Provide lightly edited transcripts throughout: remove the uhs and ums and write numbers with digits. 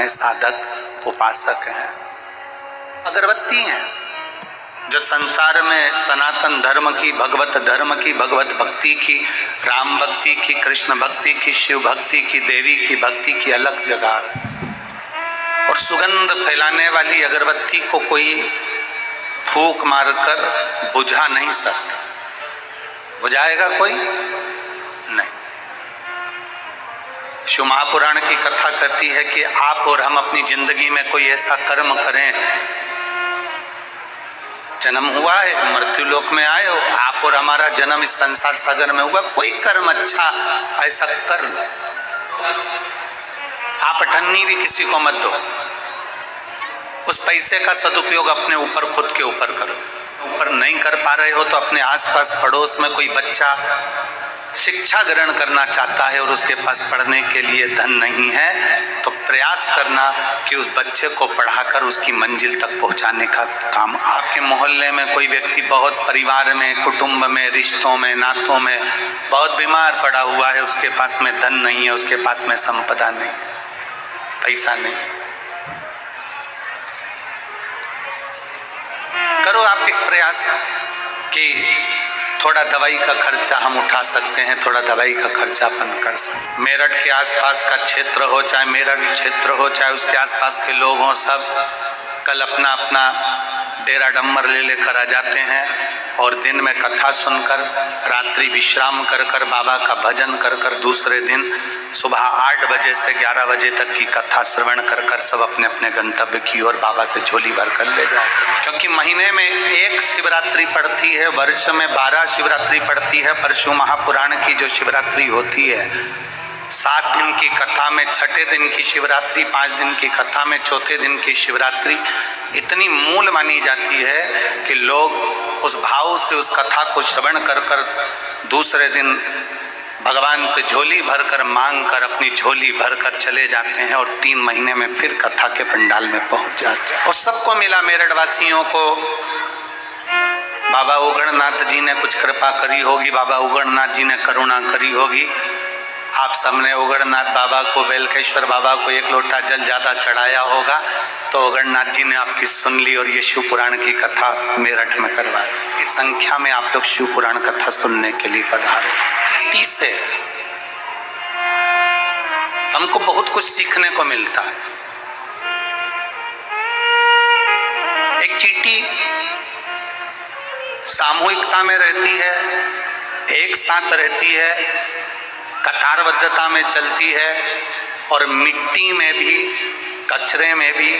हैं, साधक, उपासक हैं, अगरबत्ती हैं, जो संसार में सनातन धर्म की, भगवत धर्म की, भगवत भक्ति की, राम भक्ति की, कृष्ण भक्ति की, शिव भक्ति की, देवी की भक्ति की अलग जगह है। और सुगंध फैलाने वाली अगरबत्ती को कोई फूंक मारकर बुझा नहीं सकता। बुझाएगा कोई नहीं। शिव महापुराण की कथा कहती है कि आप और हम अपनी जिंदगी में कोई ऐसा कर्म करें, जन्म हुआ है, मृत्यु लोक में आए हो, आप और हमारा जन्म इस संसार सागर में हुआ, कोई कर्म अच्छा ऐसा कर लो, आप अठन्नी भी किसी को मत दो, उस पैसे का सदुपयोग अपने ऊपर, खुद के ऊपर करो। ऊपर नहीं कर पा रहे हो तो अपने आसपास पड़ोस में कोई बच्चा शिक्षा ग्रहण करना चाहता है और उसके पास पढ़ने के लिए धन नहीं है, तो प्रयास करना कि उस बच्चे को पढ़ाकर उसकी मंजिल तक पहुंचाने का काम। आपके मोहल्ले में कोई व्यक्ति बहुत परिवार में, कुटुंब में, रिश्तों में, नातों में बहुत बीमार पड़ा हुआ है, उसके पास में धन नहीं है, उसके पास में संपदा नहीं है, पैसा नहीं, करो आप एक प्रयास कि थोड़ा दवाई का खर्चा हम उठा सकते हैं, थोड़ा दवाई का खर्चा अपन कर सकते हैं। मेरठ के आसपास का क्षेत्र हो, चाहे मेरठ क्षेत्र हो, चाहे उसके आसपास के लोग हों, सब कल अपना अपना डेरा डम्बर ले लेकर आ जाते हैं और दिन में कथा सुनकर, रात्रि विश्राम कर कर, बाबा का भजन कर कर, दूसरे दिन सुबह 8 बजे से 11 बजे तक की कथा श्रवण कर कर सब अपने अपने गंतव्य की ओर बाबा से झोली भर कर ले जाते हैं। क्योंकि महीने में एक शिवरात्रि पड़ती है, वर्ष में 12 शिवरात्रि पड़ती है, पर शिव महापुराण की जो शिवरात्रि होती है 7 दिन की कथा में छठे दिन की शिवरात्रि, 5 दिन की कथा में चौथे दिन की शिवरात्रि इतनी मूल मानी जाती है कि लोग उस भाव से उस कथा को श्रवण कर कर दूसरे दिन भगवान से झोली भरकर मांग कर अपनी झोली भरकर चले जाते हैं और 3 महीने में फिर कथा के पंडाल में पहुंच जाते हैं। और सबको मिला, मेरठ वासियों को बाबा उगड़नाथ जी ने कुछ कृपा करी होगी, बाबा उगड़नाथ जी ने करुणा करी होगी। आप सबने उगड़नाथ बाबा को, बेलकेश्वर बाबा को 1 लोटा जल ज्यादा चढ़ाया होगा, तो उगड़नाथ जी ने आपकी सुन ली और ये शिव पुराण की कथा मेरठ में करवाई। इस संख्या में आप लोग शिव पुराण कथा सुनने के लिए पधारे। इससे हमको बहुत कुछ सीखने को मिलता है। एक चींटी सामूहिकता में रहती है, एक साथ रहती है, कतारबद्धता में चलती है और मिट्टी में भी, कचरे में भी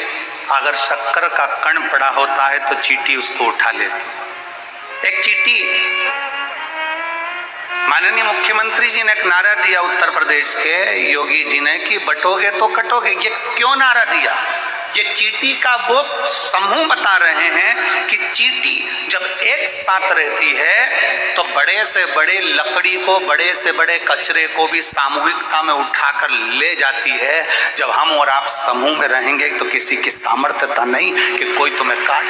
अगर शक्कर का कण पड़ा होता है तो चींटी उसको उठा लेती है। एक चींटी, माननीय मुख्यमंत्री जी ने एक नारा दिया उत्तर प्रदेश के योगी जी ने कि बटोगे तो कटोगे। ये क्यों नारा दिया? ये चींटी का वो समूह बता रहे हैं कि चींटी जब एक साथ रहती है तो बड़े से बड़े लकड़ी को, बड़े से बड़े कचरे को भी सामूहिकता में उठाकर ले जाती है। जब हम और आप समूह में रहेंगे तो किसी की सामर्थ्यता नहीं कि कोई तुम्हें काट।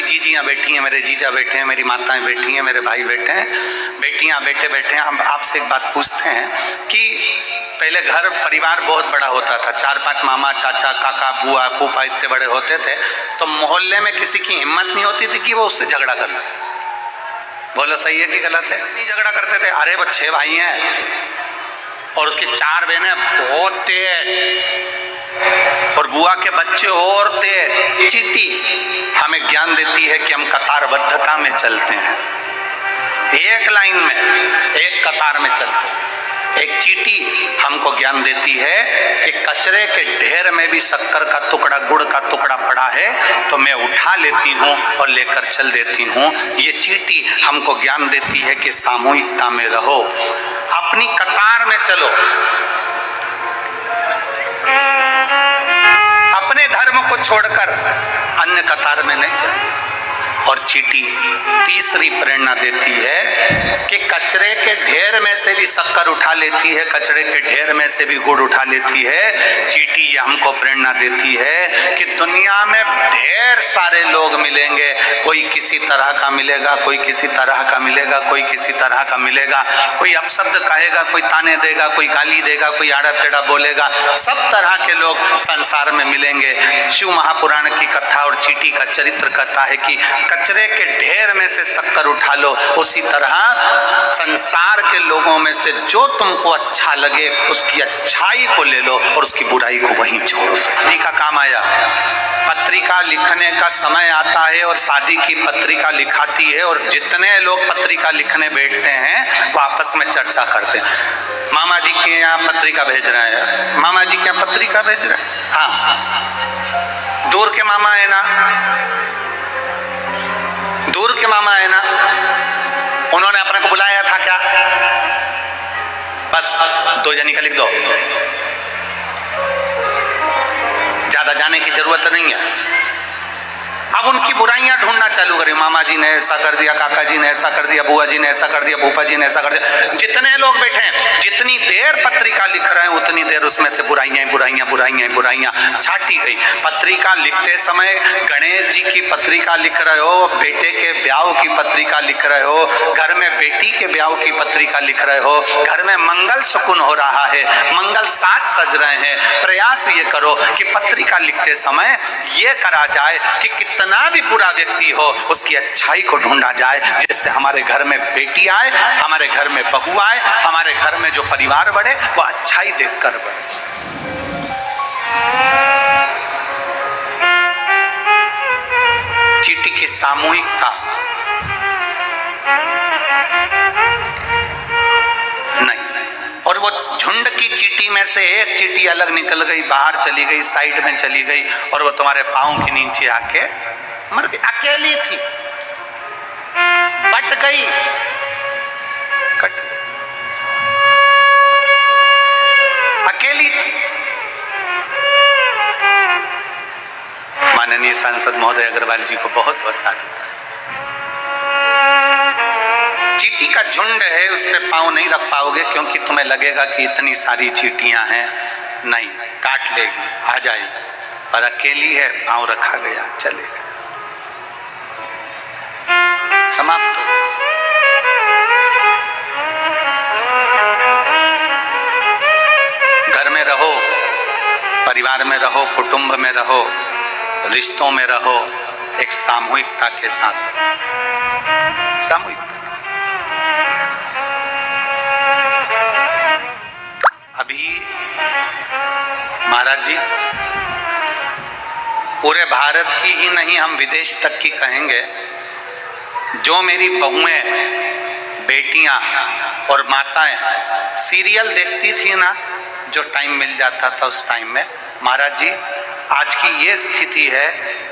जीजियाँ बैठी हैं, मेरे जीजा बैठे हैं, मेरी माताएं बैठी हैं, मेरे भाई बैठे हैं, बेटियां बेटे बैठे हैं। हम आपसे एक बात पूछते हैं कि पहले घर परिवार बहुत बड़ा होता था, 4-5 मामा, चाचा, काका, बुआ, फूफा इतने बड़े होते थे, तो मोहल्ले में किसी की हिम्मत नहीं होती थी कि वो उससे झगड़ा कर ले। बोलो सही है कि गलत है? नहीं झगड़ा करते थे। अरे वो 6 भाई हैं और उसकी 4 बहनें बहुत तेज और बुआ के बच्चे और तेज। चींटी हमें ज्ञान देती है कि हम कतारबद्धता में चलते हैं, एक लाइन में, एक कतार में चलते हैं। एक चींटी हमको ज्ञान देती है कि कचरे के ढेर में भी शक्कर का टुकड़ा, गुड़ का टुकड़ा पड़ा है तो मैं उठा लेती हूँ और लेकर चल देती हूँ। ये चींटी हमको ज्ञान देती है कि सामूहिकता में रहो, अपनी कतार में चलो, अपने धर्म को छोड़कर अन्य कतार में नहीं जाए। और चींटी तीसरी प्रेरणा देती है कि कचरे के ढेर में से भी शक्कर उठा लेती है, कचरे के ढेर में से भी गुड़ उठा लेती है। चींटी ये हमको प्रेरणा देती है कि दुनिया में ढेर सारे लोग मिलेंगे, कोई किसी तरह का मिलेगा, कोई किसी तरह का मिलेगा, कोई किसी तरह का मिलेगा, कोई अपशब्द कहेगा, कोई ताने देगा, कोई गाली देगा, कोई आड़ा टेढ़ा बोलेगा, सब तरह के लोग संसार में मिलेंगे। शिव महापुराण की कथा और चींटी का चरित्र कहता है कि कचरे के ढेर में से शक्कर उठा लो, उसी तरह संसार के लोगों में से जो तुमको अच्छा लगे उसकी अच्छाई को ले लो और उसकी बुराई को वहीं छोड़ो। जी का काम आया। पत्रिका लिखने का समय आता है और शादी की पत्रिका लिखाती है और जितने लोग पत्रिका लिखने बैठते हैं वो आपस में चर्चा करते हैं। मामा जी के यहाँ पत्रिका भेज रहे हैं, मामा जी के यहाँ पत्रिका भेज रहे हैं। हाँ, दूर के मामा है ना, दूर के मामा है ना, उन्होंने अपने को बुलाया था क्या? बस 2 जनी का लिख दो, ज्यादा जाने की जरूरत नहीं है। अब उनकी बुराइयां ढूंढना चालू करें, मामा जी ने ऐसा कर दिया, काका जी ने ऐसा कर दिया, बुआ जी ने ऐसा कर दिया, भूपा जी ने ऐसा कर दिया। जितने लोग बैठे हैं, जितनी देर पत्रिका लिख रहे हैं उतनी देर उसमें से बुराइयां बुराइयां बुराइयां बुराइयां छाटी गई। पत्रिका लिखते समय गणेश जी की पत्रिका लिख रहे हो, बेटे के ब्याह की पत्रिका लिख रहे हो, घर में बेटी के ब्याह की पत्रिका लिख रहे हो, घर में मंगल शकुन हो रहा है, मंगल साज सज रहे हैं। प्रयास ये करो कि पत्रिका लिखते समय ये करा जाए कि कितना भी बुरा व्यक्ति हो उसकी अच्छाई को ढूंढा जाए, जिससे हमारे घर में बेटी आए, हमारे घर में बहू आए, हमारे घर में जो परिवार बढ़े वो अच्छाई देखकर बढ़े। चींटी की सामूहिकता नहीं, और वो झुंड की चींटी में से एक चींटी अलग निकल गई, बाहर चली गई, साइड में चली गई और वो तुम्हारे पांव के नीचे आके मर गई। अकेली थी, बट गई, कट गई, अकेली थी। माननीय सांसद महोदय अग्रवाल जी को बहुत बहुत साधुवाद। चींटी का झुंड है, उस पे पांव नहीं रख पाओगे क्योंकि तुम्हें लगेगा कि इतनी सारी चींटियां हैं, नहीं, काट लेगी, आ जाएगी। और अकेली है, पांव रखा गया, चले गए, समाप्त हो। घर में रहो, परिवार में रहो, कुटुंब में रहो, रिश्तों में रहो, एक सामूहिकता के साथ, सामूहिकता। अभी महाराज जी पूरे भारत की ही नहीं, हम विदेश तक की कहेंगे, जो मेरी बहुएं, बेटियां और माताएं सीरियल देखती थी ना, जो टाइम मिल जाता था उस टाइम में, महाराज जी आज की ये स्थिति है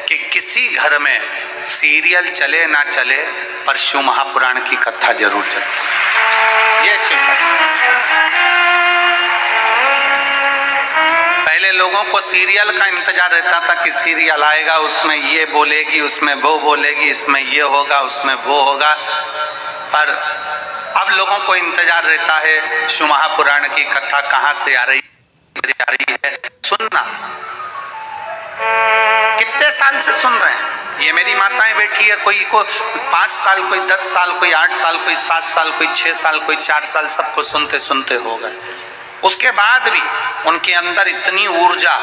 कि किसी घर में सीरियल चले ना चले पर शिव महापुराण की कथा जरूर चलती। ये पहले लोगों को सीरियल का इंतजार रहता था कि सीरियल आएगा, उसमें ये बोलेगी, उसमें वो बोलेगी, इसमें ये होगा, उसमें वो होगा, पर अब लोगों को इंतजार रहता है शिव महापुराण की कथा कहाँ से आ रही है, सुनना। कितने साल से सुन रहे हैं, ये मेरी माताएं बैठी है, कोई को 5 साल, कोई 10 साल, कोई 8 साल, कोई 7 साल, कोई 6 साल, कोई 4 साल, सबको सुनते सुनते हो गए। उसके बाद भी उनके अंदर इतनी ऊर्जा,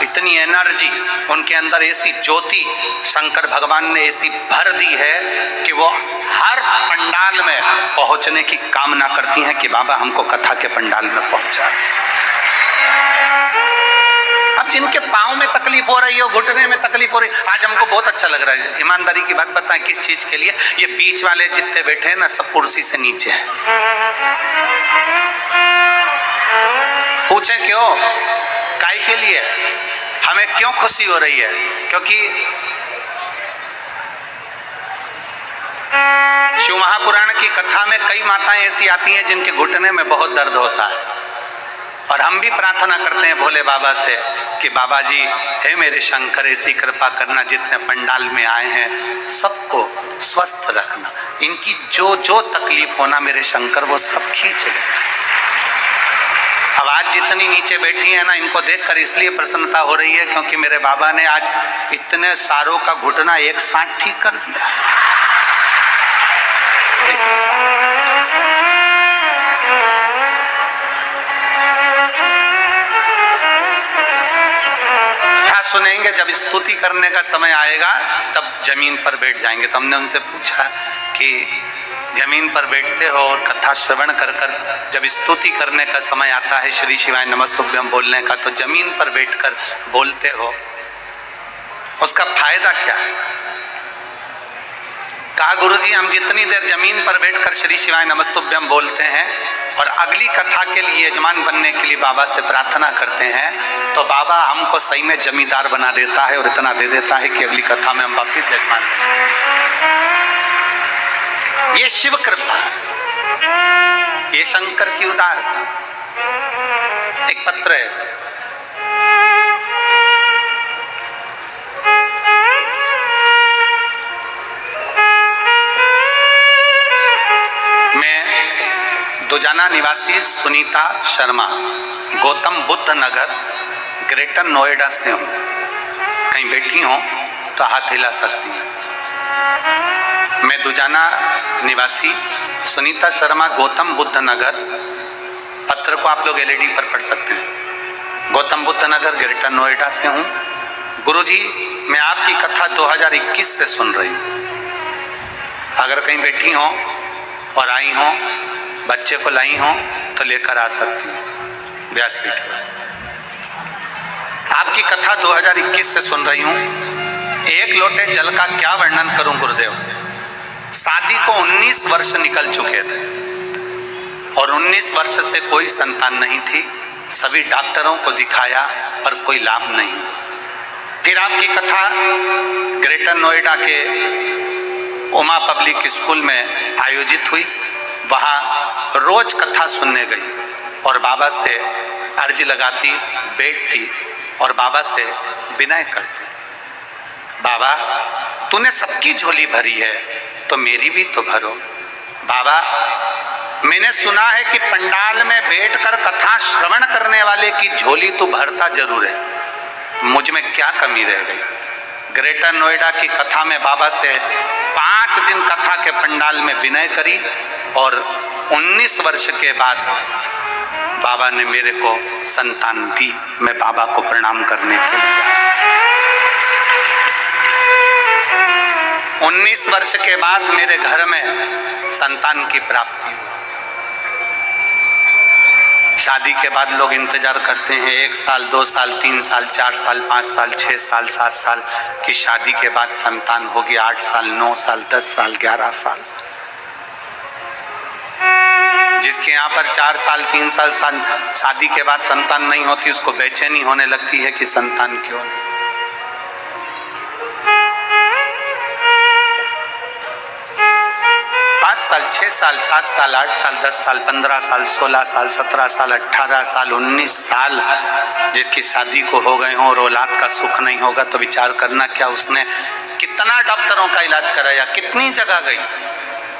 इतनी एनर्जी, उनके अंदर ऐसी ज्योति शंकर भगवान ने ऐसी भर दी है कि वो हर पंडाल में पहुंचने की कामना करती हैं कि बाबा हमको कथा के पंडाल में पहुंचा। अब जिनके पाँव में तकलीफ हो रही हो, घुटने में तकलीफ हो रही, आज हमको बहुत अच्छा लग रहा है। ईमानदारी की बात बताएं, किस चीज के लिए? ये बीच वाले जितने बैठे हैं ना, सब कुर्सी से नीचे है। पूछे क्यों? काय के लिए? हमें क्यों खुशी हो रही है? क्योंकि शिव महापुराण की कथा में कई माताएं ऐसी आती हैं जिनके घुटने में बहुत दर्द होता है, और हम भी प्रार्थना करते हैं भोले बाबा से कि बाबा जी हे मेरे शंकर ऐसी कृपा करना, जितने पंडाल में आए हैं सबको स्वस्थ रखना, इनकी जो जो तकलीफ होना मेरे शंकर वो सब खींच ले। अब आज जितनी नीचे बैठी है ना, इनको देखकर इसलिए प्रसन्नता हो रही है क्योंकि मेरे बाबा ने आज इतने सारों का घुटना एक साथ ठीक कर दिया। सुनेंगे जब स्तुति करने का समय आएगा तब जमीन पर बैठ जाएंगे। तो हमने उनसे पूछा कि जमीन पर बैठते हो और कथा श्रवण कर कर जब स्तुति करने का समय आता है श्री शिवाय नमस्तुभ्यम बोलने का, तो जमीन पर बैठकर बोलते हो, उसका फायदा क्या है? कहा गुरुजी हम जितनी देर जमीन पर बैठकर श्री शिवाय नमस्तुभ्यम बोलते हैं और अगली कथा के लिए यजमान बनने के लिए बाबा से प्रार्थना करते हैं तो बाबा हमको सही में जमींदार बना देता है और इतना दे देता है कि अगली कथा में हम वापिस यजमान बने। ये शिव कृपा, ये शंकर की उदारता। एक पत्र है, दुजाना निवासी सुनीता शर्मा, गौतम बुद्ध नगर, ग्रेटर नोएडा से हूँ। कहीं बैठी हो तो हाथ हिला सकती हैं। मैं दुजाना निवासी सुनीता शर्मा, गौतम बुद्ध नगर, पत्र को आप लोग एलईडी पर पढ़ सकते हैं, गौतम बुद्ध नगर, ग्रेटर नोएडा से हूँ। गुरुजी मैं आपकी कथा 2021 से सुन रही हूँ। अगर कहीं बैठी हो और आई हो, बच्चे को लाई हो तो लेकर आ सकती हूँ व्यासपीठ पर। आपकी कथा 2021 से सुन रही हूँ। एक लोटे जल का क्या वर्णन करूं गुरुदेव। शादी को 19 वर्ष निकल चुके थे और 19 वर्ष से कोई संतान नहीं थी। सभी डॉक्टरों को दिखाया पर कोई लाभ नहीं। फिर आपकी कथा ग्रेटर नोएडा के उमा पब्लिक स्कूल में आयोजित हुई। वहाँ रोज कथा सुनने गई और बाबा से अर्जी लगाती, बैठती और बाबा से विनय करती, बाबा तूने सबकी झोली भरी है तो मेरी भी तो भरो। बाबा मैंने सुना है कि पंडाल में बैठकर कथा श्रवण करने वाले की झोली तो भरता जरूर है, मुझ में क्या कमी रह गई। ग्रेटर नोएडा की कथा में बाबा से 5 दिन कथा के पंडाल में विनय करी और 19 वर्ष के बाद बाबा ने मेरे को संतान दी। मैं बाबा को प्रणाम करने के लिए 19 वर्ष के बाद मेरे घर में संतान की प्राप्ति हुई। शादी के बाद लोग इंतजार करते हैं 1 साल, 2 साल, 3 साल, 4 साल, 5 साल, 6 साल, 7 साल की शादी के बाद संतान होगी। 8 साल, 9 साल, 10 साल, 11 साल। जिसके यहाँ पर 4 साल, 3 साल शादी के बाद संतान नहीं होती, उसको बेचैनी होने लगती है कि संतान क्यों नहीं। साल, 6 साल, 7 साल, 8 साल, 10 साल, 15 साल, 16 साल, 17 साल, 18 साल, 19 साल जिसकी शादी को हो गए हों और औलाद का सुख नहीं होगा तो विचार करना क्या उसने कितना डॉक्टरों का इलाज कराया, कितनी जगह गई,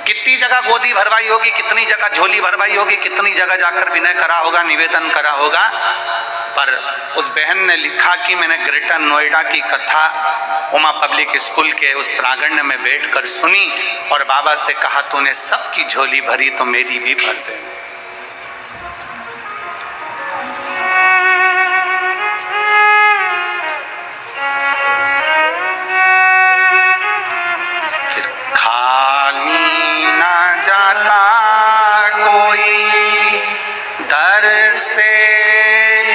कितनी जगह गोदी भरवाई होगी, कितनी जगह झोली भरवाई होगी, कितनी जगह जाकर विनय करा होगा, निवेदन करा होगा। पर उस बहन ने लिखा कि मैंने ग्रेटर नोएडा की कथा उमा पब्लिक स्कूल के उस प्रांगण में बैठकर सुनी और बाबा से कहा तूने सबकी झोली भरी तो मेरी भी भर दे। फिर खाली ना जाता कोई दर से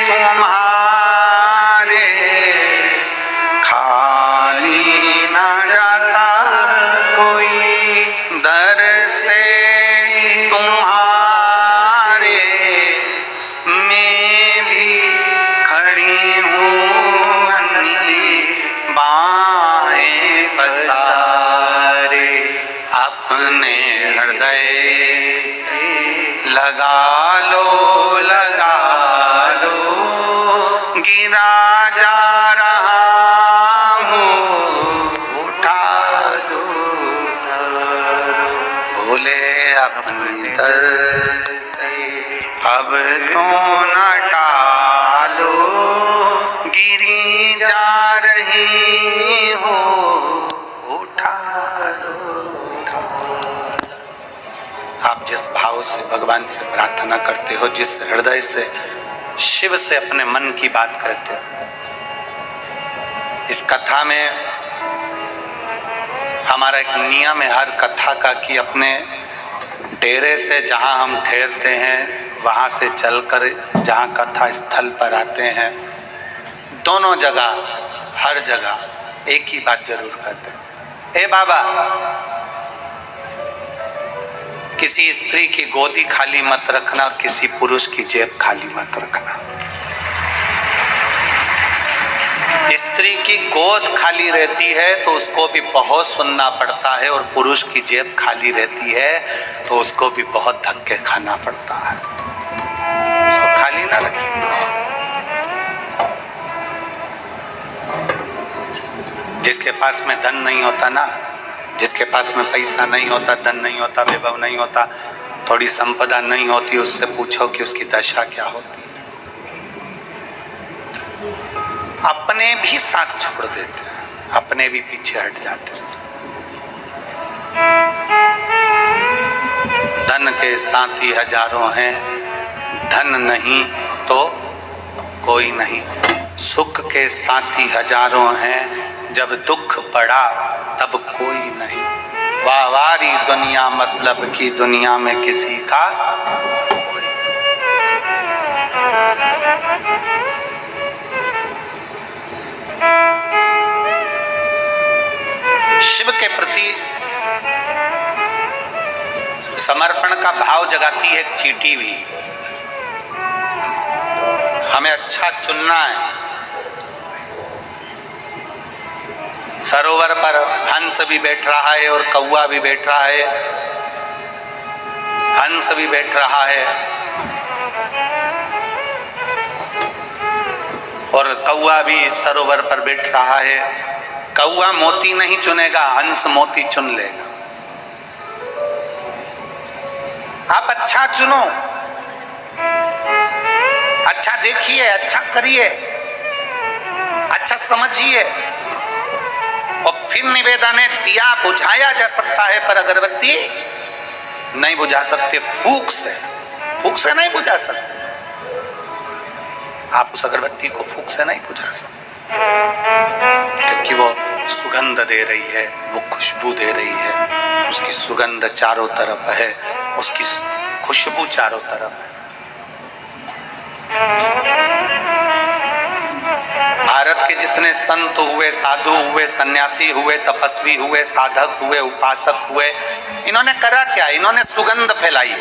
तुम्हारे, खाली ना जाता कोई दर से तुम्हारे, मैं भी खड़ी हूँ नन्ही बाहें पसारे, अपने हृदय से लगा लो गिरा अब तो न टालो, गिरी जा रही हो, उठा लो, उठा लो। आप जिस भाव से भगवान से प्रार्थना करते हो, जिस हृदय से शिव से अपने मन की बात करते हो, इस कथा में हमारा एक नियम है हर कथा का कि अपने डेरे से जहाँ हम ठहरते हैं वहाँ से चलकर जहाँ कथा स्थल पर आते हैं, दोनों जगह हर जगह एक ही बात जरूर करते हैं, ए बाबा, किसी स्त्री की गोदी खाली मत रखना और किसी पुरुष की जेब खाली मत रखना। स्त्री की गोद खाली रहती है तो उसको भी बहुत सुनना पड़ता है, और पुरुष की जेब खाली रहती है तो उसको भी बहुत धक्के खाना पड़ता है। उसको खाली ना रखिए। जिसके पास में धन नहीं होता ना, जिसके पास में पैसा नहीं होता, धन नहीं होता, वैभव नहीं होता, थोड़ी संपदा नहीं होती, उससे पूछो कि उसकी दशा क्या होती है। अपने भी साथ छोड़ देते हैं, अपने भी पीछे हट जाते हैं। धन के साथी हजारों हैं, धन नहीं तो कोई नहीं। सुख के साथी हजारों हैं, जब दुख पड़ा तब कोई नहीं। वाहवारी दुनिया मतलब की दुनिया में किसी का कोई नहीं। शिव के प्रति समर्पण का भाव जगाती है एक चींटी भी। हमें अच्छा चुनना है। सरोवर पर हंस भी बैठ रहा है और कौवा भी बैठ रहा है। हंस भी बैठ रहा है और कौवा भी सरोवर पर बैठ रहा है। कौवा मोती नहीं चुनेगा, हंस मोती चुन लेगा। आप अच्छा चुनो, अच्छा देखिए, अच्छा करिए, अच्छा समझिए। और फिर निवेदन है, दिया बुझाया जा सकता है पर अगरबत्ती नहीं बुझा सकते। फूंक से नहीं बुझा सकते। आप उस अगरबत्ती को फूंक से नहीं बुझा सकते, क्योंकि वो सुगंध दे रही है, वो खुशबू दे रही है। उसकी सुगंध चारों तरफ है, उसकी खुशबू चारों तरफ है। भारत के जितने संत हुए, साधु हुए, सन्यासी हुए, तपस्वी हुए, साधक हुए, उपासक हुए, इन्होंने करा क्या? इन्होंने सुगंध फैलाई।